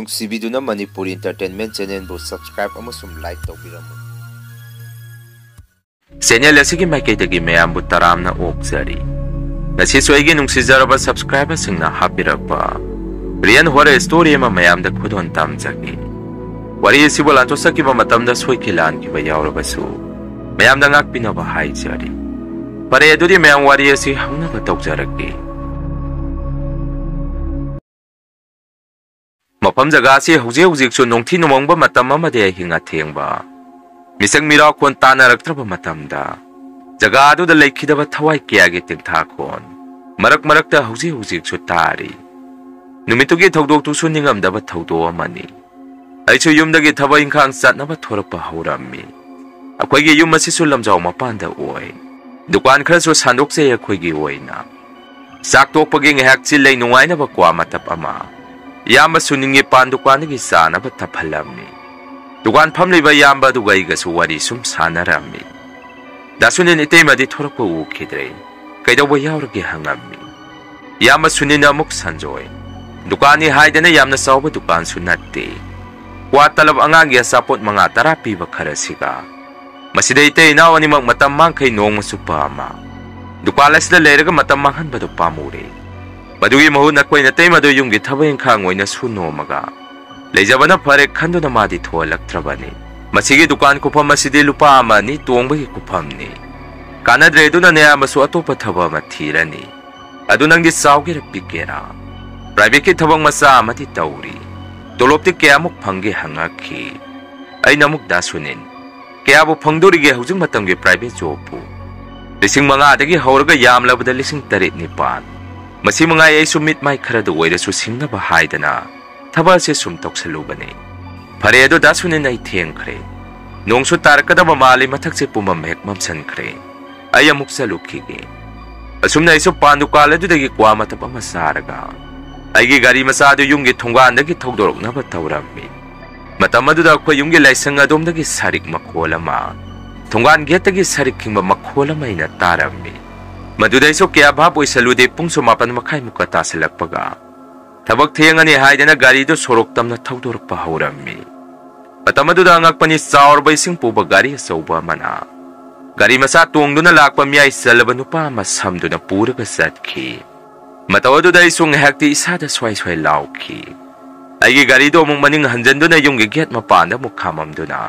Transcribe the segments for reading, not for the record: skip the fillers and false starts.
ꯅꯨꯡꯁꯤꯕꯤꯗꯨꯅ Manipur ꯏꯟꯇꯔꯇꯦꯟꯃꯦꯟꯠ ꯆꯦꯅꯦꯜꯕꯨ subscribe ꯑꯃꯁꯨꯡ like ꯇꯧꯕꯤꯔꯝꯃꯨ꯫ Channel ꯑꯁꯤꯒꯤ ꯃꯥꯏꯀꯩꯗꯒꯤ ꯃꯌꯥꯝꯕꯨ ꯇꯔꯥꯝꯅ ꯑꯣꯛꯆꯔꯤ꯫ ꯉꯁꯤꯁꯨ ꯑꯩꯒꯤ ꯅꯨꯡꯁꯤꯖꯔꯕ ꯁꯕꯁꯀ꯭ꯔꯥꯏꯕꯔꯁꯤꯡꯅ ꯍꯥꯞꯄꯤꯔꯛꯄ ꯔꯤꯌꯦꯜ ꯍꯣꯔꯔ ꯁ꯭ꯇꯣꯔꯤ ꯑꯃ ꯃꯌꯥꯝꯗ ꯈꯨꯗꯣꯟ ꯇꯝꯖꯒꯦ꯫ ꯋꯥꯔꯤ ꯑꯁꯤꯕꯨ ꯂꯥꯟꯊꯣꯛꯆꯈꯤꯕ ꯃꯇꯝꯗ ꯁꯣꯏꯈꯤ ꯂꯥꯟꯈꯤꯕ ꯌꯥꯎꯔꯕꯁꯨ ꯃꯌꯥꯝꯗ ꯉꯥꯛꯄꯤꯅꯕ ꯍꯥꯏꯖꯔꯤ꯫ ꯐꯔꯦ ꯑꯗꯨꯗꯤ ꯃꯌꯥꯝ ꯋꯥꯔꯤ ꯑꯁꯤ ꯍꯧꯅꯕ ꯇꯧꯖꯔꯛꯀꯦ꯫ ꯃꯐꯝ ꯖꯒꯥ ꯑꯁꯤ ꯍꯧꯖꯤꯛꯁꯨ ꯅꯣꯡꯊꯤ ꯅꯣꯡꯃꯪꯕ ꯃꯇꯝ ꯑꯃꯗꯤ ꯑꯍꯤꯡ ꯑꯊꯦꯡꯕ ꯃꯤꯁꯛ ꯃꯤꯔꯥꯎꯈꯣꯟ ꯇꯥꯟꯅꯔꯛꯇ꯭ꯔꯕ ꯃꯇꯝꯗ ꯖꯒꯥ ꯑꯗꯨꯗ ꯂꯩꯈꯤꯗꯕ ꯊꯋꯥꯏ ꯀꯌꯥꯒꯤ ꯇꯤꯡꯊꯥꯈꯣꯟ ꯃꯔꯛꯇ ꯍꯧꯖꯤꯛꯁꯨ ꯇꯥꯔꯤ꯫ ꯅꯨꯃꯤꯠꯇꯨꯒꯤ ꯊꯧꯗꯣꯛꯇꯨꯁꯨ ꯅꯤꯡꯉꯝꯗꯕ ꯊꯧꯗꯣꯛ ꯑꯃꯅꯤ꯫ ꯑꯩꯁꯨ ꯌꯨꯝꯗꯒꯤ ꯊꯕꯛ ꯏꯪꯈꯥꯡ ꯆꯠꯅꯕ ꯊꯣꯔꯛꯄ ꯍꯧꯔꯝꯃꯤ꯫ ꯑꯩꯈꯣꯏꯒꯤ ꯌꯨꯝ ꯑꯁꯤꯁꯨ ꯂꯝꯖꯥꯎ ꯃꯄꯥꯟꯗ ꯑꯣꯏ꯫ ꯗꯨꯀꯥꯟ ꯈꯔꯁꯨ ꯁꯥꯟꯗꯣꯛꯆꯩ ꯑꯩꯈꯣꯏꯒꯤ ꯑꯣꯏꯅ꯫ ꯆꯥꯛ ꯇꯣꯛꯄꯒꯤ ꯉꯥꯏꯍꯥꯛ ꯆꯤꯜꯂꯩ ꯅꯨꯡꯉꯥꯏꯅꯕ ꯀ꯭ꯋꯥ ꯃꯇꯞ ꯑꯃ ꯏꯌꯥꯝꯕ ꯁꯨꯅꯤꯡꯒꯤ ꯄꯥꯟ ꯗꯨꯀꯥꯟꯗꯒꯤ ꯆꯥꯅꯕ ꯇꯞꯍꯜꯂꯝꯃꯤ꯫ ꯗꯨꯀꯥꯟ ꯐꯝꯂꯤꯕ ꯏꯌꯥꯝꯕ ꯑꯗꯨꯒ ꯑꯩꯒꯁꯨ ꯋꯥꯔꯤ ꯁꯨꯝ ꯁꯥꯟꯅꯔꯝꯃꯤ꯫ ꯗꯥ ꯁꯨꯅꯤꯟ ꯏꯇꯩꯃꯗꯤ ꯊꯣꯔꯛꯄ ꯎꯈꯤꯗ꯭ꯔꯦ꯫ ꯀꯩꯗꯧꯕ ꯌꯥꯎꯔꯒꯦ ꯍꯪꯉꯝꯃꯤ꯫ ꯏꯌꯥꯝꯕ ꯁꯨꯅꯤꯟꯅ ꯑꯃꯨꯛ ꯁꯟꯖꯣꯏ, ꯗꯨꯀꯥꯟꯅꯤ ꯍꯥꯏꯗꯅ ꯌꯥꯝꯅ ꯆꯥꯎꯕ ꯗꯨꯀꯥꯟꯁꯨ ꯅꯠꯇꯦ꯫ ꯀ꯭ꯋꯥ ꯇꯂꯕ ꯑꯉꯥꯡꯒꯤ ꯑꯆꯥꯄꯣꯠ 5-10 ꯄꯤꯕ ꯈꯔꯁꯤꯒ ꯃꯁꯤꯗ ꯏꯇꯩ ꯏꯅꯥꯎ ꯑꯅꯤꯃꯛ ꯃꯇꯝ ꯃꯥꯡꯈꯩ ꯅꯣꯡꯃ ꯆꯨꯞꯄ ꯑꯃ ꯗꯨꯀꯥꯟ ꯑꯁꯤꯗ ꯂꯩꯔꯒ ꯃꯇꯝ ꯃꯥꯡꯍꯟꯕꯗꯨ ꯄꯥꯝꯃꯨꯔꯦ꯫ ꯃꯗꯨꯒꯤ ꯃꯍꯨꯠ ꯑꯩꯈꯣꯏ ꯅꯇꯩꯃꯗꯨ ꯌꯨꯝꯒꯤ ꯊꯕꯛ ꯏꯪꯈꯥꯡ ꯑꯣꯏꯅ ꯁꯨ ꯅꯣꯝꯃꯒ ꯂꯩꯖꯕꯅ ꯐꯔꯦ ꯈꯟꯗꯨꯅ ꯃꯥꯗꯤ ꯊꯣꯛꯍꯜꯂꯛꯇ꯭ꯔꯕꯅꯤ꯫ ꯃꯁꯤꯒꯤ ꯗꯨꯀꯥꯟ ꯈꯨꯐꯝ ꯑꯁꯤꯗꯤ ꯂꯨꯄꯥ 1-2 ꯇꯣꯡꯕꯒꯤ ꯈꯨꯐꯝꯅꯤ꯫ ꯀꯥꯟꯅꯗ꯭ꯔꯦ ꯑꯗꯨꯅ ꯅꯌꯥꯝꯕꯁꯨ ꯑꯇꯣꯞꯄ ꯊꯕꯛ ꯑꯃ ꯊꯤꯔꯅꯤ꯫ ꯑꯗꯨ ꯅꯪꯗꯤ ꯆꯥꯎꯒꯦꯔꯥ ꯄꯤꯛꯀꯦꯔꯥ? ꯄ꯭ꯔꯥꯏꯚꯦꯠꯀꯤ ꯊꯕꯛ ꯃꯆꯥ ꯑꯃꯗꯤ ꯇꯧꯔꯤ꯫ ꯇꯣꯂꯣꯞꯇꯤ ꯀꯌꯥꯃꯨꯛ ꯐꯪꯒꯦ ꯍꯪꯉꯛꯈꯤ꯫ ꯑꯩꯅ ꯑꯃꯨꯛ ꯗꯥ ꯁꯨꯅꯤꯟ, ꯀꯌꯥꯕꯨ ꯐꯪꯗꯣꯔꯤꯒꯦ ꯍꯧꯖꯤꯛ ꯃꯇꯝꯒꯤ ꯄ꯭ꯔꯥꯏꯚꯦꯠ ꯖꯣꯕꯄꯨ? 5,000ꯗꯒꯤ ꯍꯧꯔꯒ ꯌꯥꯝꯂꯕꯗ 8-9,000꯫ ꯃꯁꯤ ꯃꯉꯥꯏ ꯑꯩꯁꯨ ꯃꯤꯠ ꯃꯥꯏ ꯈꯔꯗ ꯑꯣꯏꯔꯁꯨ ꯁꯤꯡꯅꯕ ꯍꯥꯏꯗꯅ ꯊꯕꯛ ꯑꯁꯤ ꯁꯨꯝ ꯇꯧꯁꯜꯂꯨꯕꯅꯤ꯫ ꯐꯔꯦ ꯑꯗꯨ ꯗꯥ ꯁꯨꯅꯤꯟ ꯑꯩ ꯊꯦꯡꯈ꯭ꯔꯦ꯫ ꯅꯣꯡꯁꯨ ꯇꯥꯔꯛꯀꯗꯕ ꯃꯥꯜꯂꯤ, ꯃꯊꯛꯁꯦ ꯄꯨꯝꯃꯝ ꯍꯦꯛ ꯃꯝꯁꯟꯈ꯭ꯔꯦ꯫ ꯑꯩ ꯑꯃꯨꯛ ꯆꯠꯂꯨꯈꯤꯒꯦ꯫ ꯑꯁꯨꯝꯅ ꯑꯩꯁꯨ ꯄꯥꯟ ꯗꯨꯀꯥꯟ ꯑꯗꯨꯗꯒꯤ ꯀ꯭ꯋꯥ ꯃꯇꯞ ꯑꯃ ꯆꯥꯔꯒ ꯑꯩꯒꯤ ꯒꯥꯔꯤ ꯃꯆꯥꯗꯨ ꯌꯨꯝꯒꯤ ꯊꯣꯡꯒꯥꯟꯗꯒꯤ ꯊꯧꯗꯣꯔꯛꯅꯕ ꯇꯧꯔꯝꯃꯤ꯫ ꯃꯇꯝ ꯑꯗꯨꯗ ꯑꯩꯈꯣꯏ ꯌꯨꯝꯒꯤ ꯂꯥꯏꯁꯪ ꯑꯗꯣꯝꯗꯒꯤ ꯁꯔꯤꯛ ꯃꯈꯣꯜ ꯑꯃ, ꯊꯣꯡꯒꯥꯟ ꯒꯦꯠꯇꯒꯤ ꯁꯔꯤꯛ ꯈꯤꯡꯕ ꯃꯈꯣꯜ ꯑꯃ ꯑꯩꯅ ꯇꯥꯔꯝꯃꯤ꯫ ꯃꯗꯨꯗ ꯑꯩꯁꯨ ꯀꯌꯥ ꯚꯥꯞ ꯑꯣꯏꯁꯜꯂꯨꯗꯦ꯫ ꯄꯨꯡꯁꯨ 7:30 ꯇꯥꯁꯜꯂꯛꯄꯒ ꯊꯕꯛ ꯊꯦꯡꯉꯅꯤ ꯍꯥꯏꯗꯅ ꯒꯥꯔꯤꯗꯨ ꯁꯣꯔꯣꯛ ꯇꯝꯅ ꯊꯧꯗꯣꯔꯛꯄ ꯍꯧꯔꯝꯃꯤ꯫ ꯃꯇꯝ ꯑꯗꯨꯗ ꯑꯉꯛꯄꯅꯤ, ꯆꯥꯎꯔꯕ ꯏꯁꯤꯡ ꯄꯨꯕ ꯒꯥꯔꯤ ꯑꯆꯧꯕ ꯑꯃꯅ ꯒꯥꯔꯤ ꯃꯆꯥ ꯇꯣꯡꯗꯨꯅ ꯂꯥꯛꯄ ꯃꯤꯌꯥꯏ ꯆꯜꯂꯕ ꯅꯨꯄꯥ ꯑꯃ ꯁꯝꯗꯨꯅ ꯄꯨꯔꯒ ꯆꯠꯈꯤ꯫ ꯃꯇꯧ ꯑꯗꯨꯗ ꯑꯩꯁꯨ ꯉꯥꯏꯍꯥꯛꯇꯤ ꯏꯁꯥꯗ ꯁ꯭ꯋꯥꯏ ꯂꯥꯎꯈꯤ꯫ ꯑꯩꯒꯤ ꯒꯥꯔꯤꯗꯣ ꯑꯃꯨꯛ ꯃꯅꯤꯡ ꯍꯟꯖꯟꯗꯨꯅ ꯌꯨꯝꯒꯤ ꯒꯦꯠ ꯃꯄꯥꯟꯗ ꯑꯃꯨꯛ ꯈꯥꯝꯃꯝꯗꯨꯅ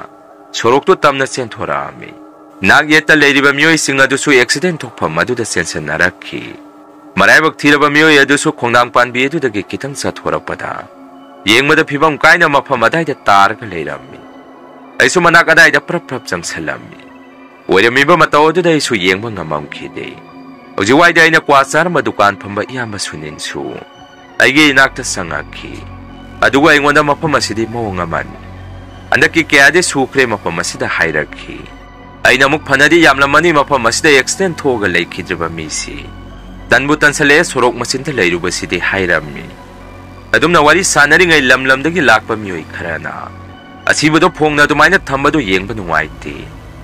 ꯁꯣꯔꯣꯛꯇꯨ ꯇꯝꯅ ꯆꯦꯟꯊꯣꯔꯛꯑꯝꯃꯤ꯫ ꯅꯥꯛ ꯌꯦꯠꯇ ꯂꯩꯔꯤꯕ ꯃꯤꯑꯣꯏꯁꯤꯡ ꯑꯗꯨꯁꯨ ꯑꯦꯛꯁꯤꯗꯦꯟ ꯊꯣꯛꯐꯝ ꯑꯗꯨꯗ ꯆꯦꯟꯁꯟꯅꯔꯛꯈꯤ꯫ ꯃꯔꯥꯏꯕꯛ ꯊꯤꯔꯕ ꯃꯤꯑꯣꯏ ꯑꯗꯨꯁꯨ ꯈꯣꯡꯅꯥꯡ ꯄꯥꯟꯕꯤ ꯑꯗꯨꯗꯒꯤ ꯈꯤꯇꯪ ꯆꯠꯊꯣꯔꯛꯄꯗ ꯌꯦꯡꯕꯗ ꯐꯤꯕꯝ ꯀꯥꯏꯅ ꯃꯐꯝ ꯑꯗꯥꯏꯗ ꯇꯥꯔꯒ ꯂꯩꯔꯝꯃꯤ꯫ ꯑꯩꯁꯨ ꯃꯅꯥꯛ ꯑꯗꯥꯏꯗ ꯄ꯭ꯔꯞ ꯆꯪꯁꯜꯂꯝꯃꯤ꯫ ꯑꯣꯏꯔꯝꯃꯤꯕ ꯃꯇꯧ ꯑꯗꯨꯗ ꯑꯩꯁꯨ ꯌꯦꯡꯕ ꯉꯝꯃꯝꯈꯤꯗꯦ꯫ ꯍꯧꯖꯤꯛꯋꯥꯏꯗ ꯑꯩꯅ ꯀ꯭ꯋꯥ ꯆꯥꯔꯝꯕ ꯗꯨꯀꯥꯟ ꯐꯝꯕ ꯏꯌꯥꯝꯕ ꯁꯨꯅꯤꯟꯁꯨ ꯑꯩꯒꯤ ꯏꯅꯥꯛꯇ ꯆꯪꯉꯛꯈꯤ꯫ ꯑꯗꯨꯒ ꯑꯩꯉꯣꯟꯗ ꯃꯐꯝ ꯑꯁꯤꯗꯤ ꯃꯑꯣꯡ ꯑꯃꯅꯤ, ꯍꯟꯗꯛꯀꯤ ꯀꯌꯥꯗꯤ ꯁꯨꯈ꯭ꯔꯦ ꯃꯐꯝ ꯑꯁꯤꯗ ꯍꯥꯏꯔꯛꯈꯤ꯫ ꯑꯩꯅ ꯑꯃꯨꯛ ꯐꯅꯗꯤ ꯌꯥꯝꯂꯝꯃꯅꯤ ꯃꯐꯝ ꯑꯁꯤꯗ ꯑꯦꯛꯁꯤꯗꯦꯟ ꯊꯣꯛꯑꯒ ꯂꯩꯈꯤꯗ꯭ꯔꯤꯕ ꯃꯤꯁꯤ꯫ ꯇꯟꯕꯨ ꯇꯟꯁꯜꯂꯛꯑꯦ ꯁꯣꯔꯣꯛ ꯃꯆꯤꯟꯗ ꯂꯩꯔꯨꯕꯁꯤꯗꯤ ꯍꯥꯏꯔꯝꯃꯤ꯫ ꯑꯗꯨꯝꯅ ꯋꯥꯔꯤ ꯁꯥꯟꯅꯔꯤꯉꯩ ꯂꯝꯗꯒꯤ ꯂꯥꯛꯄ ꯃꯤꯑꯣꯏ ꯈꯔꯅ ꯑꯁꯤꯕꯗꯣ ꯐꯣꯡꯅ ꯑꯗꯨꯃꯥꯏꯅ ꯊꯝꯕꯗꯣ ꯌꯦꯡꯕ ꯅꯨꯡꯉꯥꯏꯇꯦ,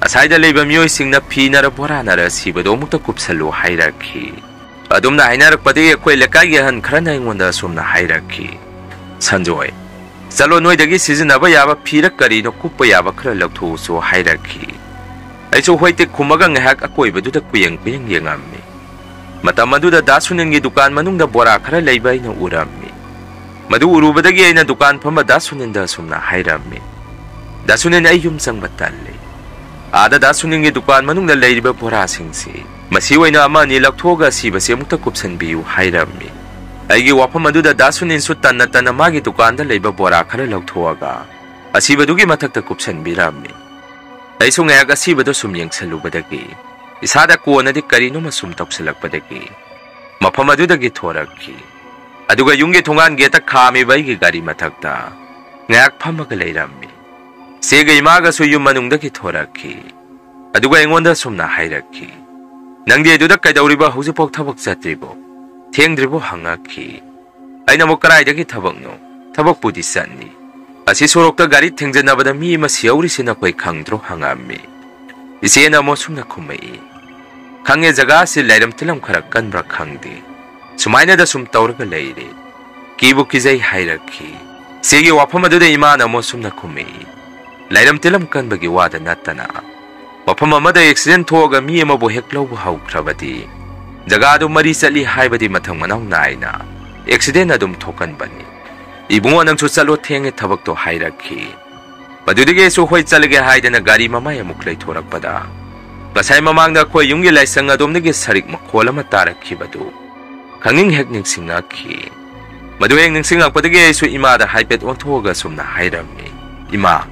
ꯑꯁꯥꯏꯗ ꯂꯩꯕ ꯃꯤꯑꯣꯏꯁꯤꯡꯅ ꯐꯤꯅꯔ ꯕꯣꯔꯥꯅꯔ ꯑꯁꯤꯕꯗꯣ ꯑꯃꯨꯛꯇ ꯀꯨꯞꯁꯜꯂꯨ ꯍꯥꯏꯔꯛꯈꯤ꯫ ꯑꯗꯨꯝꯅ ꯍꯥꯏꯅꯔꯛꯄꯗꯒꯤ ꯑꯩꯈꯣꯏ ꯂꯩꯀꯥꯏꯒꯤ ꯑꯍꯟ ꯈꯔꯅ ꯑꯩꯉꯣꯟꯗ ꯑꯁꯨꯝꯅ ꯍꯥꯏꯔꯛꯈꯤ, ꯁꯟꯖꯣꯏ, ꯆꯠꯂꯣ ꯅꯣꯏꯗꯒꯤ ꯁꯤꯖꯤꯟꯅꯕ ꯌꯥꯕ ꯐꯤꯔ ꯀꯔꯤꯅꯣ ꯀꯨꯞꯄ ꯌꯥꯕ ꯈꯔ ꯂꯧꯊꯣꯛꯎꯁꯨ ꯍꯥꯏꯔꯛꯈꯤ꯫ ꯑꯩꯁꯨ ꯍꯣꯏꯇꯦꯛ ꯈꯨꯝꯃꯒ ꯉꯥꯏꯍꯥꯛ ꯑꯀꯣꯏꯕꯗꯨꯗ ꯀꯨꯌꯦꯡ ꯌꯦꯡꯉꯝꯃꯤ꯫ ꯃꯇꯝ ꯑꯗꯨꯗ ꯗꯥ ꯁꯨꯅꯤꯟꯒꯤ ꯗꯨꯀꯥꯟ ꯃꯅꯨꯡꯗ ꯕꯣꯔꯥ ꯈꯔ ꯂꯩꯕ ꯑꯩꯅ ꯎꯔꯝꯃꯤ꯫ ꯃꯗꯨ ꯎꯔꯨꯕꯗꯒꯤ ꯑꯩꯅ ꯗꯨꯀꯥꯟ ꯐꯝꯕ ꯗꯥ ꯁꯨꯅꯤꯟꯗ ꯑꯁꯨꯝꯅ ꯍꯥꯏꯔꯝꯃꯤ, ꯗꯥ ꯁꯨꯅꯤꯟ, ꯑꯩ ꯌꯨꯝ ꯆꯪꯕ ꯇꯜꯂꯤ꯫ ꯑꯥꯗ ꯗꯥ ꯁꯨꯅꯤꯟꯒꯤ ꯗꯨꯀꯥꯟ ꯃꯅꯨꯡꯗ ꯂꯩꯔꯤꯕ ꯕꯣꯔꯥꯁꯤꯡꯁꯤ ꯃꯁꯤ ꯑꯣꯏꯅ 1-2 ꯂꯧꯊꯣꯛꯑꯒ ꯑꯁꯤꯕꯁꯤ ꯑꯃꯨꯛꯇ ꯀꯨꯞꯁꯟꯕꯤꯌꯨ ꯍꯥꯏꯔꯝꯃꯤ꯫ ꯑꯩꯒꯤ ꯋꯥꯐꯝ ꯑꯗꯨꯗ ꯗꯥ ꯁꯨꯅꯤꯟꯁꯨ ꯇꯟꯅ ꯃꯥꯒꯤ ꯗꯨꯀꯥꯟꯗ ꯂꯩꯕ ꯕꯣꯔꯥ ꯈꯔ ꯂꯧꯊꯣꯛꯑꯒ ꯑꯁꯤꯕꯗꯨꯒꯤ ꯃꯊꯛꯇ ꯀꯨꯞꯁꯟꯕꯤꯔꯝꯃꯤ꯫ ꯑꯩꯁꯨ ꯉꯥꯏꯍꯥꯛ ꯑꯁꯤꯕꯗꯣ ꯁꯨꯝ ꯌꯦꯡꯁꯜꯂꯨꯕꯗꯒꯤ ꯏꯁꯥꯗ ꯀꯣꯟꯅꯗꯤ ꯀꯔꯤꯅꯣꯃ ꯁꯨꯝ ꯇꯧꯁꯜꯂꯛꯄꯗꯒꯤ ꯃꯐꯝ ꯑꯗꯨꯗꯒꯤ ꯊꯣꯔꯛꯈꯤ꯫ ꯑꯗꯨꯒ ꯌꯨꯝꯒꯤ ꯊꯣꯡꯒꯥꯟ ꯒꯦꯠꯇ ꯈꯥꯝꯃꯤꯕ ꯑꯩꯒꯤ ꯒꯥꯔꯤ ꯃꯊꯛꯇ ꯉꯥꯏꯍꯥꯛ ꯐꯝꯃꯒ ꯂꯩꯔꯝꯃꯤ꯫ ꯆꯦꯒ ꯏꯃꯥꯒꯁꯨ ꯌꯨꯝ ꯃꯅꯨꯡꯗꯒꯤ ꯊꯣꯔꯛꯈꯤ꯫ ꯑꯗꯨꯒ ꯑꯩꯉꯣꯟꯗ ꯁꯨꯝꯅ ꯍꯥꯏꯔꯛꯈꯤ, ꯅꯪꯗꯤ ꯑꯗꯨꯗ ꯀꯩꯗꯧꯔꯤꯕ, ꯍꯧꯖꯤꯛꯐꯥꯎ ꯊꯕꯛ ꯆꯠꯇ꯭ꯔꯤꯕꯣ, ꯊꯦꯡꯗ꯭ꯔꯤꯕꯣ ꯍꯪꯉꯛꯈꯤ꯫ ꯑꯩꯅ ꯑꯃꯨꯛ ꯀꯔꯥꯏꯗꯒꯤ ꯊꯕꯛꯅꯣ, ꯊꯕꯛꯄꯨꯗꯤ ꯆꯠꯅꯤ, ꯑꯁꯤ ꯁꯣꯔꯣꯛꯇ ꯒꯥꯔꯤ ꯊꯦꯡꯖꯟꯅꯕꯗ ꯃꯤ ꯑꯃ ꯁꯤꯍꯧꯔꯤꯁꯤ ꯅꯈꯣꯏ ꯈꯪꯗ꯭ꯔꯣ ꯍꯪꯉꯝꯃꯤ꯫ ꯏꯆꯦꯅ ꯑꯃꯨꯛ ꯁꯨꯝꯅ ꯈꯨꯝꯃꯛꯏ, ꯈꯪꯉꯦ, ꯖꯒꯥ ꯑꯁꯤ ꯂꯩꯔꯝ ꯇꯤꯜꯂꯝ ꯈꯔ ꯀꯟꯕ꯭ꯔꯥ ꯈꯪꯗꯦ, ꯁꯨꯃꯥꯏꯅꯗ ꯁꯨꯝ ꯇꯧꯔꯒ ꯂꯩꯔꯦ, ꯀꯤꯕꯨ ꯀꯤꯖꯩ ꯍꯥꯏꯔꯛꯈꯤ꯫ Sigi wafam aduda imana mo sumna kumi. Lairam tilam kanbagi wada natana. Wafam amada accident thoga mi amabu heklo bu haukrabadi. Jagadu mari sali haibadi mathang manaw naina. Accident adum thokan bani. Ibungo nang susalo thenge thabak to hairakhi. Madudige so hoi chalage haidana gari mamaya muklai thorak pada. Basai mamangda khoi yungi laisang adum nige sarik makhola matarakhi badu. Kanging hekning singakhi. Madueng ning singak padage so imada haipet onthoga sumna hairami. Ima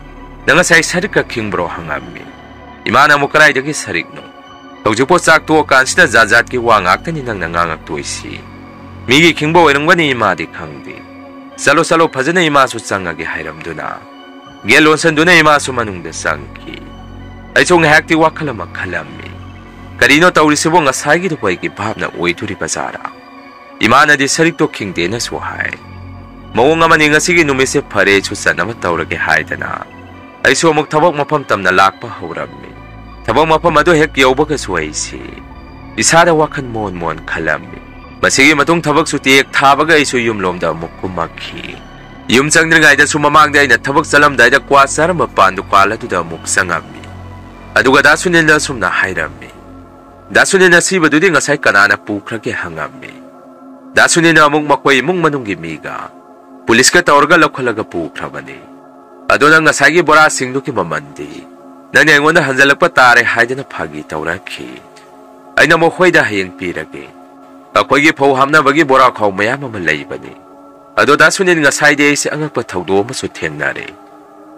nanga sai sarika kingbro hangami. Ima na mukrai dagi sarik no. Haujupo chak to kansida jajat ki wangak tani nang nangangak toisi. Migi kingbo wenungwani ima di khangdi. Salo salo phajana ima su changage hairamduna. Gelon sanduna ima su manungda sangki. Aichong hakti wakhalama khalami. Karino tawrisibo ngasai gi dupai ki bhabna oithuri bazara. Imana di sarik to kingde na so hai. Mawong amani ngasigi numise phare chusa nama tawrage haidana. Aiso amuk thabak mafam tamna lakpa haurammi. Thabak mafam adu hek yawbaga suwaisi. Isada wakhan mon mon khalami. Masigi matung thabak su tiek thabaga aiso yumlomda amuk kumakhi. Yum changdringaida su mamangda aina thabak salamdaida kwasar mapandu kwaladuda amuk sangami. Aduga dasunilna sumna hairammi. Dasunilna sibadudi ngasai kanana pukrage hangami. Dasunina amuk makwai mung manunggi miga. Pulis ka tawarga lakhalaga pukrabani. Aduna ngasai bora singdu ki mamandi. Nani angonda hanjalakpa tare haidana phagi tawrakhi. Aina mo khoida hayeng pirage. Akoigi phau hamna bagi bora khaw mayam ama leibani. Ado dasunin ngasai de se angakpa thawdo ma su thengnare.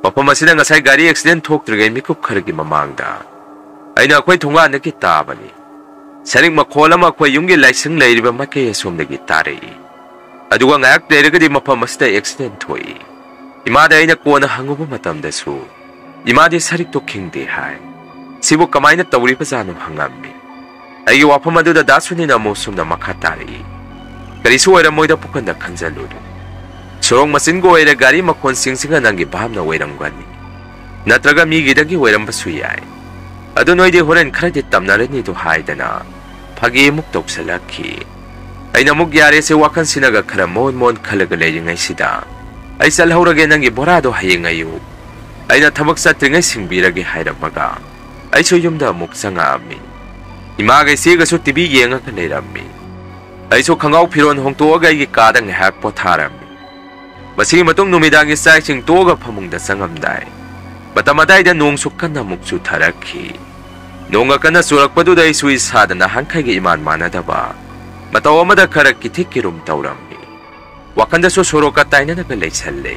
Mafam asina ngasai gari accident thoktrigai mikup khargi mamangda. Aina akoi thunga naki tabani. Sarik makhola ma khoi yungi laising leiriba makke somdagi tare. Aduga ngayak leiragadi mafam asida accident thoi. Imada aina kona hanguba matamdasu. Imadi sarik to kingde hai. Sibu kamaina tawriba janum hangami. Aigi wafam aduda dasunina mosumna makha tare. Karisu oiramoida pukanda khanjaluru. Sorong masingo oira gari makhon singsinga nangi bhamna oiramgani. Natraga migidagi oirambasu yai. Adu noide horen kharadi tamnarani do haidana. Phagi muk toksalakhi. Aina muk yare se wakan sinaga khara mon mon khalaga leiringai sida. Ai salhaurage nangi borado hayengayu. Aina thabak satringai singbirage hairamaga. Ai so yumda muk changami. Imaga sega so TV yenga ka leirammi. Ai so khangau phiron hongtoga gi kadang hak potharami. Masigi matung numidangi saising toga phamungda sangamdai. Batamadai da nong sukkanna muksu tharakhi. Nonga kana surakpadu da isu isadana hankai gi iman manadaba. Mataw amada kharak kithikirum tawrammi. Wakanda so soroka taina na leichalle.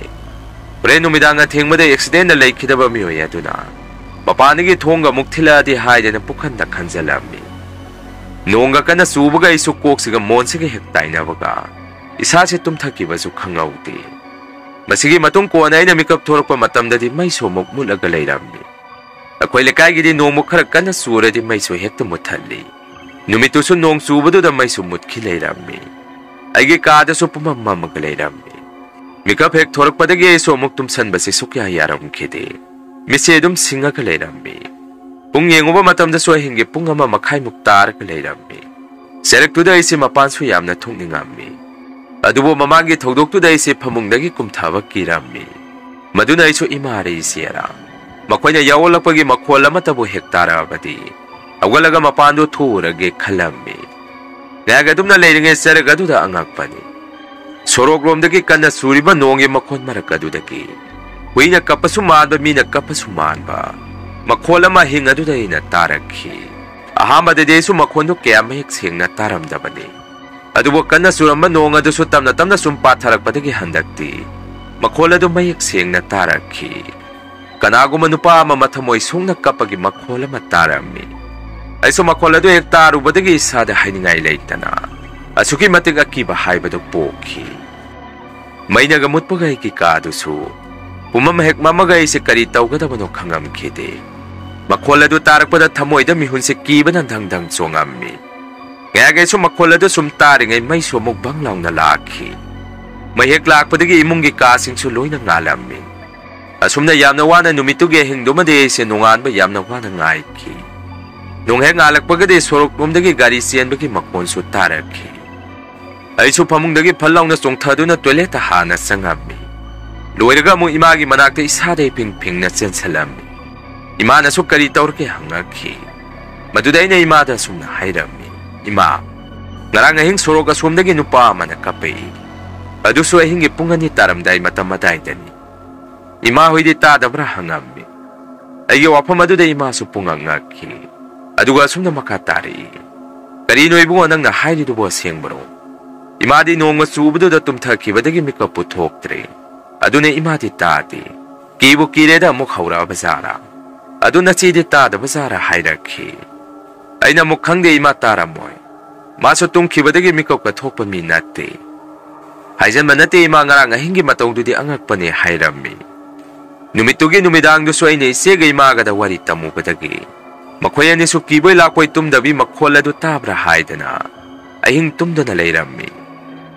Pre numidanga thengmada accident na leikhidaba miyoy aduna. Mapanigi thonga mukthila di haidana pukhanda khanjalammi. Nonga kana subaga isu koksiga monsiga hektaina baga. Isase tumthakibasu khangauti. Masigi matung ko na ina mikap thorakpa matamdadi maiso mukmulaga leirammi. Akwai lekaigidi nong khara kana suradi maiso hekta muthalli. Numitusu nong subadu da maiso mutkhi leirammi. Aigi kada so pumamamaga leirammi. Mikap hek thorakpadagi iso muktum sanbasi sukya yaram khide. Mise dum singaga leirammi. Pung yenguba matamda so hingi pung ama makhai muktaraga leirammi. Serektuda isi mapansu yamna thungningammi. Adubo mamangi thogdoktuda isi phamungdagi kumthaba kirammi. Maduna iso imare isiara. Makoina yawolakpagi makhola matabu hektara abadi. Awalaga mapando thurage khalammi. Naga dumna leiringe saraga duda angakpani. Sorokromdagi kanna suriba nongi makhon marakadudagi. Huina kapasu manba mina kapasu manba. Makhola ma hinga duda ina tarakhi. Ahamada desu makhondo kayama hek sengna taramdabani. Adubo kanna suramba nonga dusu tamna sumpa tharakpadagi handakti. Makhola du mayek sengna tarakhi. Kanaguma nupa ama mathamoy sungna kapagi makhola matarammi. Aiso makhola du ek tarubadagi isada hainingai leitana. Asuki matig akiba haibadu pokhi. Mainaga mutpagay ki kadusu. Pumamahek mamagay si kari tawgadabano khangamkhide. Makhola du tarakpada thamoy da mihun si kiba nandangdang songammi. Ngayagay so makhola du sumtaringay may sumukbang law na lakhi. Mahek lakpadagi imungi kasing suloy na ngalammi. Asumna yamna wana numituge hingdumade si nungan ba yamna wana ngaiki. Nung heng alakpagade sorok numdagi gari siyan bagi makonso tarakhi. Ay so pamungdagi palaw na songthado na toileta hana sangammi. loiraga mo imagi manakta isada ping-ping na chensalami. Ima na so kari tawrke hangaki. Maduday na ima da sumna hayrami. Ima, ngarang ahing sorok asumdagi nupa manakapay. Aduso ahing ipungan ni taramday matamaday dani. Ima hoy di tadabra hangami. Ayaw wapam maduday ima supungang ngaki. Aduga sumna makatari. Karino ibungan ang nahayri dubo siyang baro. Ima di noong masubudo da tumthaki badagi mika putok tre. Aduna ima di tati. Kibu kireda mukhawra bazara. Aduna chidi tada bazara hayraki. Ay na mukhang di ima taramoy. Maso tungki badagi mika katok pa minati. Hayjan manati ima ngarang hingi matong dudi angak pa ni hayrami. Numitugi numidang duso ay ni isegay maga da wari tamu badagi. Makoya ni sukiboy lakoy tumdabi makhola do tabra haydana. Ay hing tumda na layrami.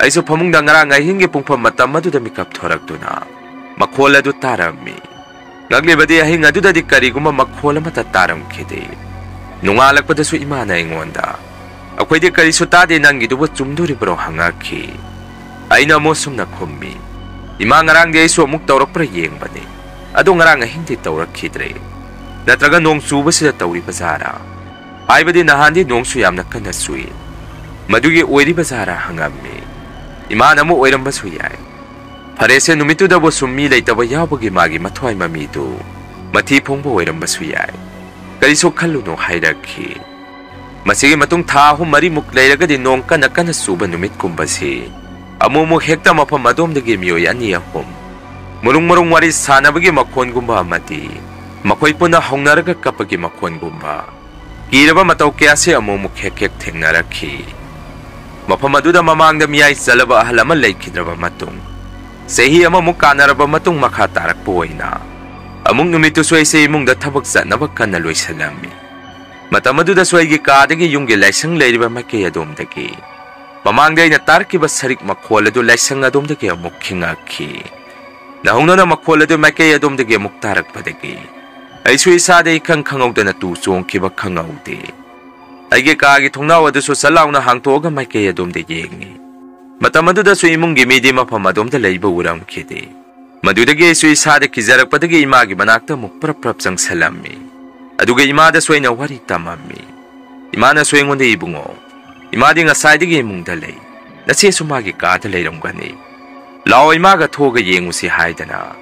Ay so pamungda ngarang ay hingi pungpam matama do da mikap thorak do na. Makhola do tarami. Ngaglibadi ay hing adu da di kariguma makhola matataram kide. Nungalak pa da so imana ingonda. Akoy di kariso tade nang gidubo tumduri bro hangaki. Ay na mo sum na kumi. Ima ngarang di ay so muk tawrak pra yeng bani. Ado ngarang ay hindi tawrak kidre. Natraga nong suba sila tawri bazara. Ay ba di nahandi nong suyam na kanasui. Madugi oiri bazara hangami. Ima na mo oiram basuyay. Parese numito da bo sumilay taba yawagi magi matway mamido. Matipong bo oiram basuyay. Kaliso kaluno hayraki. Masigi matong taho marimuk layraga di nong kanasuba numit kumbasi. Amumu hekta mapam madom da gimiyoy aniyahom. Murung-murung waris sana bagi makon gumba amati. Makoy po na hongnaraga kapag makon gumba. Kiraba mataw kaya si amumuk hekek tengnaraki. Mapamaduda mamang da miyay salaba ahalaman lay kidraba matong. Sehi amamuk kanaraba matong makatarak buhay na. Among numito suway sa imong da tabagsa na baka naloy salami. Matamaduda suway gikadagi yung gilaysang layriba makiyadom dagi. Mamang day na tarki ba sarik makwala do laysang adom dagi amuk kingaki. Nahong na makwala do makiyadom dagi amuk tarak pa dagi. Ay suway sada ikang kangaw da natusong kiba kangaw di. Ay gikagi tungnawa do so salaw na hangtoga may kaya dom de yengi. Matamado da so imong gimidi mapamadom da layba urang kidi. Madudagi so isada kizarak padagi imagi manakta mo prap-prap sang salami. Aduga imada so na wari tamami. Imana so ingon de ibungo. Imadi nga saydigi imong dalay. Nasi sumagi ka dalay ram gani. Lao imaga toga yengu si haydana.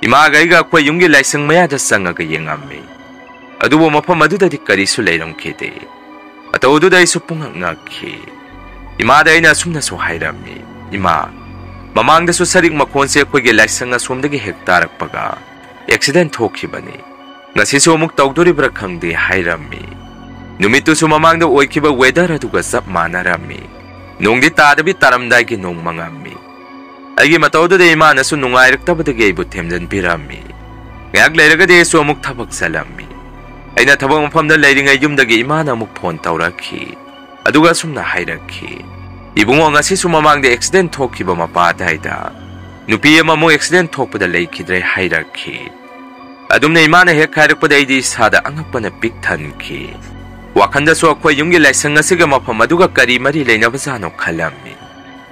Imaga iga kwa yung gilaysang mayada sanga ga yengami. Adubo mapamado da di kari so layram kidi. Ataudo day supung ngaki. Ima day na sumna so hayrami. Ima, mamang da so saring makonse ko gilaysang nga sumdagi hektarak paga. Accident hoki bani. Nga si sumuk tawduri brakang di hayrami. Numito so mamang da oikiba weather aduga sap manarami. Nung di tadabi taramday ki nung mangami. Ay mataudo day ima na so nungayrak tabadagay butemdan pirami. Ngayag layraga day sumuk tabag salami. Ay natabang mapamda layring ay yumdagi ima na mukpon tawraki. Aduga sumna hayraki. Ibungo nga si sumamang di accident hoki ba mapaday da. Nupiya mo accident hok pa da lay kidray hayraki. Adum na ima na hek hayrak pa da di sada angak pa na piktan ki. Wakanda so akwa yung gilaysang nga siga mapamaduga kari mari lay na basano kalami.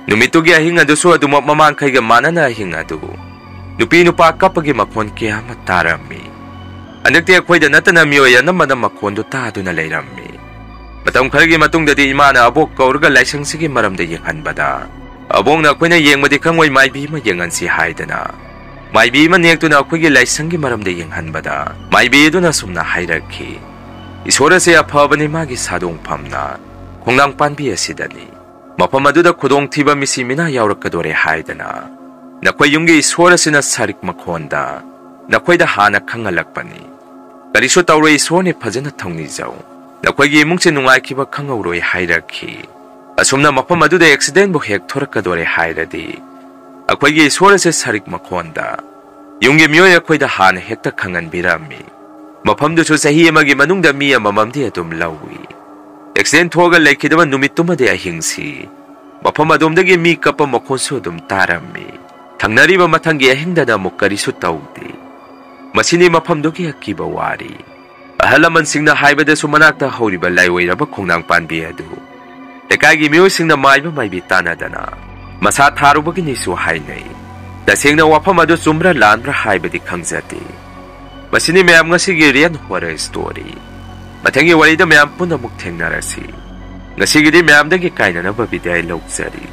Numitugi ahing adu so adumap mamang kay gamana na ahing adu. Nupi nupa kapag imakon kaya matarami. Anakti ako'y da natanamiyoya naman ang makondo tado na layrami. Matang karagi matong dadi ima na abok kaurga laysang sige maramda yengan bada. Abong na ako'y na yeng madikang way maybi mayengan si hayda na. Maybi man niyagto na ako'y laysang gi maramda yengan bada. Maybi do na sumna hayraki. Isora siya pa ba ni magi sadong pamna. Kung nang panbiya si dani. Mapamado da kudong tiba misimina yawrak kadore hayda na. Nako'y yung gi isora sina sarik makonda. Nako'y da hanak kangalak pa ni. Kariso tawray isone pazana tawnizaw. Nakoy imong sinungay kiba kangawroy hayraki. Asumna mapamado da accident bo hek thorak kadore hayradi. Akoy isora se sarik makonda. Yung gimyoy akoy da han hekta kangan birami. Mapamdo so sa hiyamagi manungda miya mamamdi atum lawi. Accident hoga laikidaman numituma de ahingsi. Mapamadumdagi mi kapa makonso dum tarami. Tangnari ba matanggi ahingda na mo kariso tawdi. Masini mapamdogi akiba wari. Ahalaman sing na haibada sumanakta horiba layway na ba kung nang panbiyado. Tekagi miyo sing na mayba may bitana dana. Masataro ba giniso hainay. तसेंगना वाफम अदु चुम्ब्रा लानब्रा हाइबदि खंगजाते मसिनी ma'am ngasiगी रियन horror story मथंगी वरीदा मैम पुनः मुक थेंगनारसी ngasiगी मैम दगी काइनानबा बिदाय लौजरी।